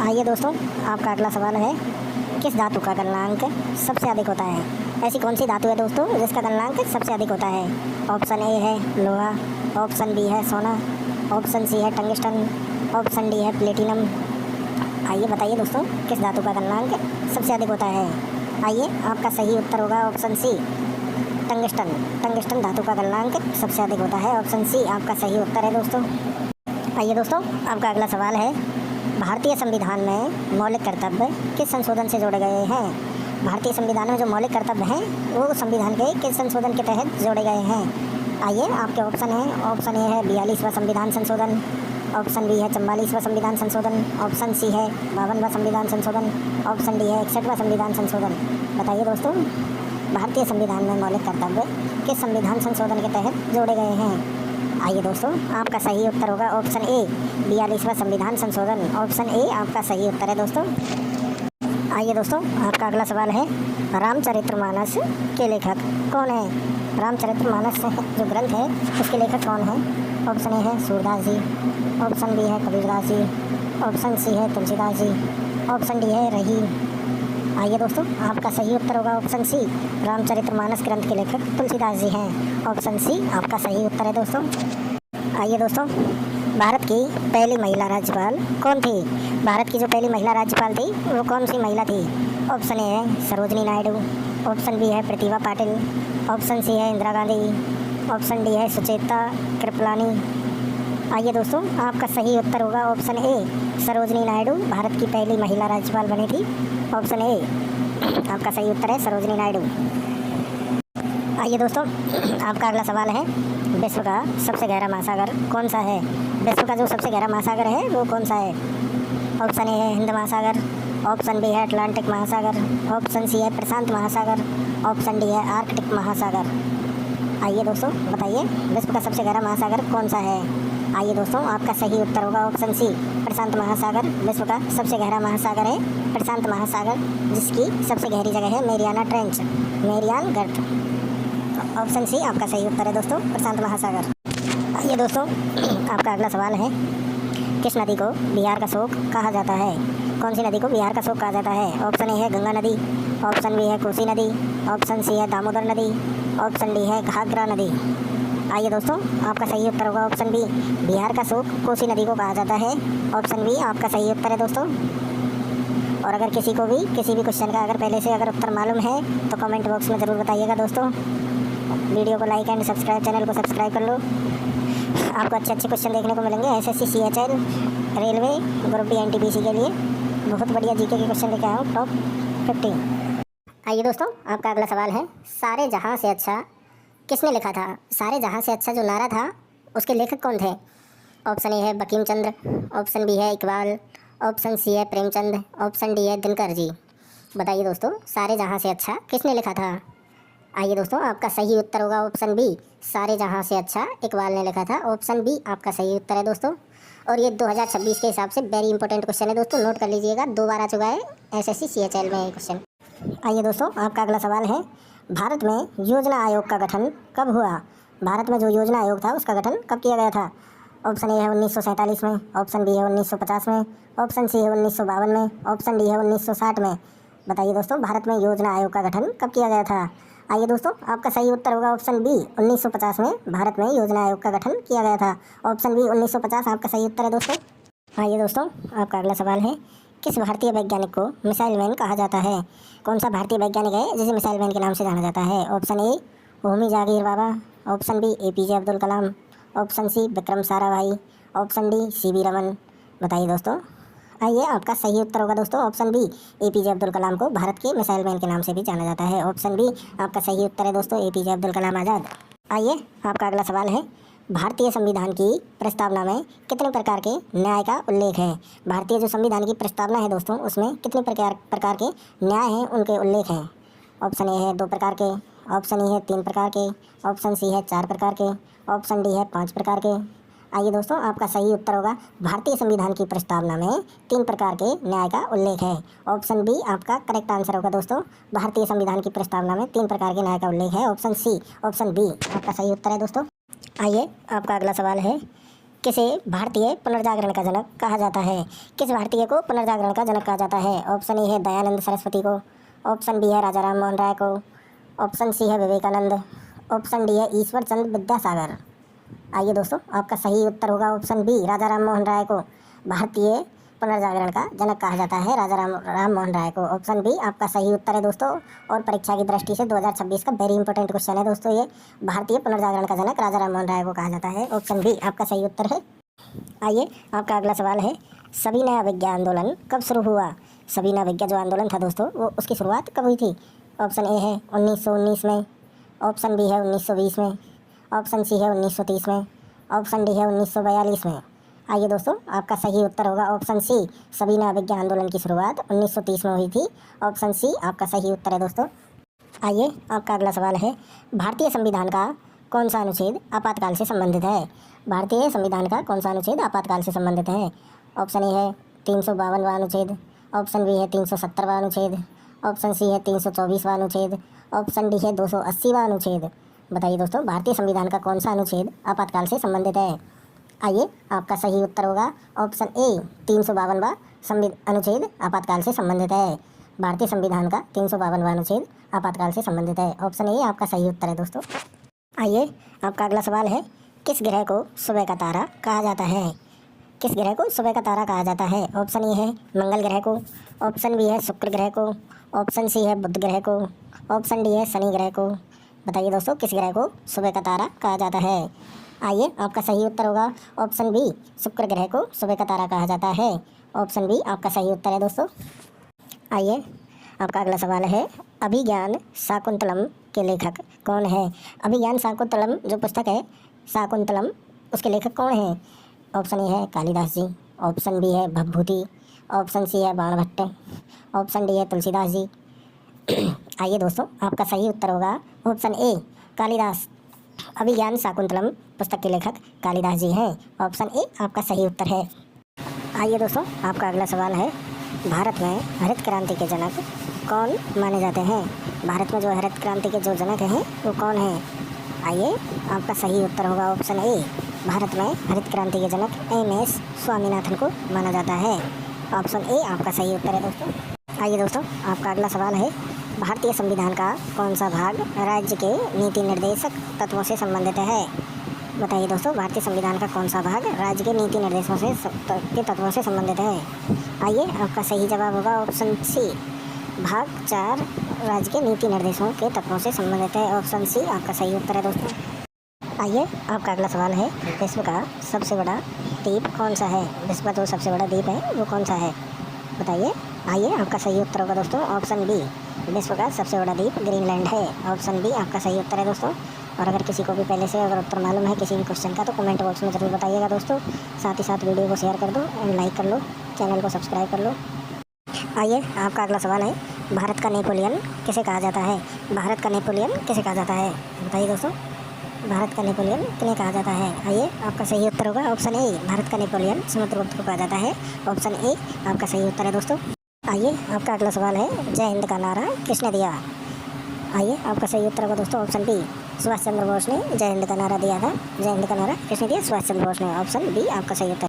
आइए दोस्तों, आपका अगला सवाल है, किस धातु का गलनांक सबसे अधिक होता है? ऐसी कौन सी धातु है दोस्तों जिसका गलनांक सबसे अधिक होता है? ऑप्शन ए है लोहा, ऑप्शन बी है सोना, ऑप्शन सी है टंगस्टन, ऑप्शन डी है प्लेटिनम। आइए बताइए दोस्तों, किस धातु का गलनांक सबसे अधिक होता है? आइए, आपका सही उत्तर होगा ऑप्शन सी, टंगस्टन। टंगस्टन धातु का गलनांक सबसे अधिक होता है। ऑप्शन सी आपका सही उत्तर है दोस्तों। आइए दोस्तों, आपका अगला सवाल है, भारतीय संविधान में मौलिक कर्तव्य किस संशोधन से जोड़े गए हैं? भारतीय संविधान में जो मौलिक कर्तव्य हैं वो संविधान के किस संशोधन के तहत जोड़े गए हैं? आइए, आपके ऑप्शन हैं, ऑप्शन ए है 42वां संविधान संशोधन, ऑप्शन बी है 44वां संविधान संशोधन, ऑप्शन सी है 52वां संविधान संशोधन, ऑप्शन डी है 61वां संविधान संशोधन। बताइए दोस्तों, भारतीय संविधान में मौलिक कर्तव्य किस संविधान संशोधन के तहत जोड़े गए हैं? आइए दोस्तों, आपका सही उत्तर होगा ऑप्शन ए, 42वां संविधान संशोधन। ऑप्शन ए आपका सही उत्तर है दोस्तों। आइए दोस्तों, आपका अगला सवाल है, रामचरितमानस के लेखक कौन है? रामचरितमानस जो ग्रंथ है उसके लेखक कौन है? ऑप्शन ए है सूरदास जी, ऑप्शन बी है कबीरदास जी, ऑप्शन सी है तुलसीदास जी, ऑप्शन डी है रहीम। आइए दोस्तों, आपका सही उत्तर होगा ऑप्शन सी, रामचरितमानस ग्रंथ के लेखक तुलसीदास जी हैं। ऑप्शन सी आपका सही उत्तर है दोस्तों। आइए दोस्तों, भारत की पहली महिला राज्यपाल कौन थी? भारत की जो पहली महिला राज्यपाल थी वो कौन सी महिला थी? ऑप्शन ए है सरोजनी नायडू, ऑप्शन बी है प्रतिभा पाटिल, ऑप्शन सी है इंदिरा गांधी, ऑप्शन डी है सुचेता कृपलानी। आइए दोस्तों, आपका सही उत्तर होगा ऑप्शन ए, सरोजनी नायडू भारत की पहली महिला राज्यपाल बनी थी। ऑप्शन ए आपका सही उत्तर है, सरोजनी नायडू। आइए दोस्तों, आपका अगला सवाल है, विश्व का सबसे गहरा महासागर कौन सा है? विश्व का जो सबसे गहरा महासागर है वो कौन सा है? ऑप्शन ए है हिंद महासागर, ऑप्शन बी है अटलांटिक महासागर, ऑप्शन सी है प्रशांत महासागर, ऑप्शन डी है आर्कटिक महासागर। आइए दोस्तों, बताइए विश्व का सबसे गहरा महासागर कौन सा है? आइए दोस्तों, आपका सही उत्तर होगा ऑप्शन सी, प्रशांत महासागर। विश्व का सबसे गहरा महासागर है प्रशांत महासागर, जिसकी सबसे गहरी जगह है मेरियाना ट्रेंच, मेरियान गर्त। ऑप्शन सी आपका सही उत्तर है दोस्तों, प्रशांत महासागर। आइए दोस्तों, आपका अगला सवाल है, किस नदी को बिहार का शोक कहा जाता है? कौन सी नदी को बिहार का शोक कहा जाता है? ऑप्शन ए है गंगा नदी, ऑप्शन बी है कोसी नदी, ऑप्शन सी है दामोदर नदी, ऑप्शन डी है घाघरा नदी। आइए दोस्तों, आपका सही उत्तर होगा ऑप्शन बी, बिहार का शोक कोसी नदी को कहा जाता है। ऑप्शन बी आपका सही उत्तर है दोस्तों। और अगर किसी को भी किसी भी क्वेश्चन का अगर पहले से अगर उत्तर मालूम है तो कमेंट बॉक्स में ज़रूर बताइएगा दोस्तों। वीडियो को लाइक एंड सब्सक्राइब, चैनल को सब्सक्राइब कर लो। आपको अच्छे अच्छे क्वेश्चन देखने को मिलेंगे SSC, CHL, railway, group D, NTPC के लिए बहुत बढ़िया जीके के क्वेश्चन लेके आया हूँ, टॉप 50। आइए दोस्तों, आपका अगला सवाल है, सारे जहां से अच्छा किसने लिखा था? सारे जहां से अच्छा जो नारा था उसके लेखक कौन थे? ऑप्शन ए है बंकिम चंद्र, ऑप्शन बी है इकबाल, ऑप्शन सी है प्रेमचंद, ऑप्शन डी है दिनकर जी। बताइए दोस्तों, सारे जहां से अच्छा किसने लिखा था? आइए दोस्तों, आपका सही उत्तर होगा ऑप्शन बी, सारे जहां से अच्छा इकबाल ने लिखा था। ऑप्शन बी आपका सही उत्तर है दोस्तों। और ये 2026 के हिसाब से वेरी इंपॉर्टेंट क्वेश्चन है दोस्तों, नोट कर लीजिएगा, 2 बार आ चुका है एसएससी सीएचएल में ये क्वेश्चन। आइए दोस्तों, आपका अगला सवाल है, भारत में योजना आयोग का गठन कब हुआ? भारत में जो योजना आयोग था उसका गठन कब किया गया था? ऑप्शन ए है 1947 में, ऑप्शन बी है 1950 में, ऑप्शन सी है 1952 में, ऑप्शन डी है 1960 में। बताइए दोस्तों, भारत में योजना आयोग का गठन कब किया गया था? आइए दोस्तों, आपका सही उत्तर होगा ऑप्शन बी, 1950 में भारत में योजना आयोग का गठन किया गया था। ऑप्शन बी 1950 आपका सही उत्तर है दोस्तों। आइए दोस्तों, आपका अगला सवाल है, किस भारतीय वैज्ञानिक को मिसाइल मैन कहा जाता है? कौन सा भारतीय वैज्ञानिक है जिसे मिसाइल मैन के नाम से जाना जाता है? Option A Homi Jehangir Bhabha, option B APJ Abdul Kalam, option C Vikram Sarabhai, option D CV Raman. बताइए दोस्तों, आइए, आपका सही उत्तर होगा दोस्तों ऑप्शन बी, एपीजे अब्दुल कलाम को भारत के मिसाइल मैन के नाम से भी जाना जाता है। ऑप्शन बी आपका सही उत्तर है दोस्तों, एपीजे अब्दुल कलाम आज़ाद। आइए, आपका अगला सवाल है, भारतीय संविधान की प्रस्तावना में कितने प्रकार के न्याय का उल्लेख है? भारतीय जो संविधान की प्रस्तावना है दोस्तों उसमें कितने प्रकार के न्याय हैं, उनके उल्लेख हैं? ऑप्शन ए है 2 प्रकार के, ऑप्शन ई है 3 प्रकार के, ऑप्शन सी है 4 प्रकार के, ऑप्शन डी है 5 प्रकार के। आइए दोस्तों, आपका सही उत्तर होगा, भारतीय संविधान की प्रस्तावना में 3 प्रकार के न्याय का उल्लेख है। ऑप्शन बी आपका करेक्ट आंसर होगा दोस्तों, भारतीय संविधान की प्रस्तावना में 3 प्रकार के न्याय का उल्लेख है। ऑप्शन सी, ऑप्शन बी आपका सही उत्तर है दोस्तों। आइए, आपका अगला सवाल है, किसे भारतीय पुनर्जागरण का जनक कहा जाता है? किस भारतीय को पुनर्जागरण का जनक कहा जाता है? ऑप्शन ए है दयानंद सरस्वती को, ऑप्शन बी है राजा राम मोहन राय को, ऑप्शन सी है विवेकानंद, ऑप्शन डी है ईश्वर चंद्र विद्यासागर। आइए दोस्तों, आपका सही उत्तर होगा ऑप्शन बी, राजा राम मोहन राय को भारतीय पुनर्जागरण का जनक कहा जाता है, राजा राम मोहन राय को। ऑप्शन बी आपका सही उत्तर है दोस्तों। और परीक्षा की दृष्टि से 2026 का वेरी इंपॉर्टेंट क्वेश्चन है दोस्तों, ये भारतीय पुनर्जागरण का जनक राजा राम मोहन राय को कहा जाता है। ऑप्शन बी आपका सही उत्तर है। आइए, आपका अगला सवाल है, सविनय अवज्ञा आंदोलन कब शुरू हुआ? सविनय अवज्ञा जो आंदोलन था दोस्तों, वो उसकी शुरुआत कब हुई थी? ऑप्शन ए है 1919 में, ऑप्शन बी है 1920 में, ऑप्शन सी है 1930 में, ऑप्शन डी है 1942 में। आइए दोस्तों, आपका सही उत्तर होगा ऑप्शन सी, सविनय अवज्ञा आंदोलन की शुरुआत 1930 में हुई थी। ऑप्शन सी आपका सही उत्तर है दोस्तों। आइए, आपका अगला सवाल है, भारतीय संविधान का कौन सा अनुच्छेद आपातकाल से संबंधित है? भारतीय संविधान का कौन सा अनुच्छेद आपातकाल से संबंधित है? ऑप्शन ए है 352वां अनुच्छेद, ऑप्शन बी है 370वां अनुच्छेद, ऑप्शन सी है 324वां अनुच्छेद, ऑप्शन डी है 280वां अनुच्छेद। बताइए दोस्तों, भारतीय संविधान का कौन सा अनुच्छेद आपातकाल से संबंधित है? आइए, आपका सही उत्तर होगा ऑप्शन ए, 352वां अनुच्छेद आपातकाल से संबंधित है। भारतीय संविधान का 352वां अनुच्छेद आपातकाल से संबंधित है। ऑप्शन ए आपका सही उत्तर है दोस्तों। आइए, आपका अगला सवाल है, किस ग्रह को सुबह का तारा कहा जाता है? किस ग्रह को सुबह का तारा कहा जाता है? ऑप्शन ए है मंगल ग्रह को, ऑप्शन बी है शुक्र ग्रह को, ऑप्शन सी है बुध ग्रह को, ऑप्शन डी है शनि ग्रह को। बताइए दोस्तों, किस ग्रह को सुबह का तारा कहा जाता है? आइए, आपका सही उत्तर होगा ऑप्शन बी, शुक्र ग्रह को सुबह का तारा कहा जाता है। ऑप्शन बी आपका सही उत्तर है दोस्तों। आइए, आपका अगला सवाल है, अभिज्ञान शाकुंतलम के लेखक कौन है? अभिज्ञान शाकुंतलम जो पुस्तक है शाकुंतलम, उसके लेखक कौन है? ऑप्शन ए है कालिदास जी, ऑप्शन बी है भवभूति, ऑप्शन सी है बाणभट्ट, ऑप्शन डी है तुलसीदास जी। आइए दोस्तों, आपका सही उत्तर होगा ऑप्शन ए, कालिदास। अभिज्ञान शाकुंतलम पुस्तक के लेखक कालिदास जी हैं। ऑप्शन ए आपका सही उत्तर है। आइए दोस्तों, आपका अगला सवाल है, भारत में हरित क्रांति के जनक कौन माने जाते हैं? भारत में जो हरित क्रांति के जो जनक हैं वो कौन हैं? आइए, आपका सही उत्तर होगा ऑप्शन ए, भारत में हरित क्रांति के जनक एम.एस. स्वामीनाथन को माना जाता है। ऑप्शन ए आपका सही उत्तर है दोस्तों। आइए दोस्तों, आपका अगला सवाल है, भारतीय संविधान का कौन सा भाग राज्य के नीति निर्देशक तत्वों से संबंधित है? बताइए दोस्तों, भारतीय संविधान का कौन सा भाग राज्य के नीति निर्देशों से के तत्वों से संबंधित है? आइए, आपका सही जवाब होगा ऑप्शन सी, भाग 4 राज्य के नीति निर्देशों के तत्वों से संबंधित है। ऑप्शन सी आपका सही उत्तर है दोस्तों। आइए, आपका अगला सवाल है, विश्व का सबसे बड़ा द्वीप कौन सा है? विश्व का जो सबसे बड़ा द्वीप है वो कौन सा है? बताइए। आइए, आपका सही उत्तर होगा दोस्तों ऑप्शन बी, विश्व का सबसे बड़ा द्वीप ग्रीनलैंड है। ऑप्शन बी आपका सही उत्तर है दोस्तों। और अगर किसी को भी पहले से अगर उत्तर मालूम है किसी भी क्वेश्चन का तो कमेंट बॉक्स में ज़रूर बताइएगा दोस्तों। साथ ही साथ वीडियो को शेयर कर दो एंड लाइक कर लो, चैनल को सब्सक्राइब कर लो। आइए, आपका अगला सवाल है, भारत का नेपोलियन किसे कहा जाता है? भारत का नेपोलियन किसे कहा जाता है? बताइए दोस्तों, भारत का नेपोलियन किन्हें कहा जाता है? आइए, आपका सही उत्तर होगा ऑप्शन ए, भारत का नेपोलियन समुद्रगुप्त को कहा जाता है। ऑप्शन ए आपका सही उत्तर है दोस्तों। आइए, आपका अगला सवाल है, जय हिंद का नारा किसने दिया? आइए, आपका सही उत्तर होगा दोस्तों ऑप्शन बी, सुभाष चंद्र बोस ने जय हिंद का नारा दिया था। जय हिंद का नारा किसने दिया? सुभाष चंद्र बोस ने। ऑप्शन बी आपका सही उत्तर।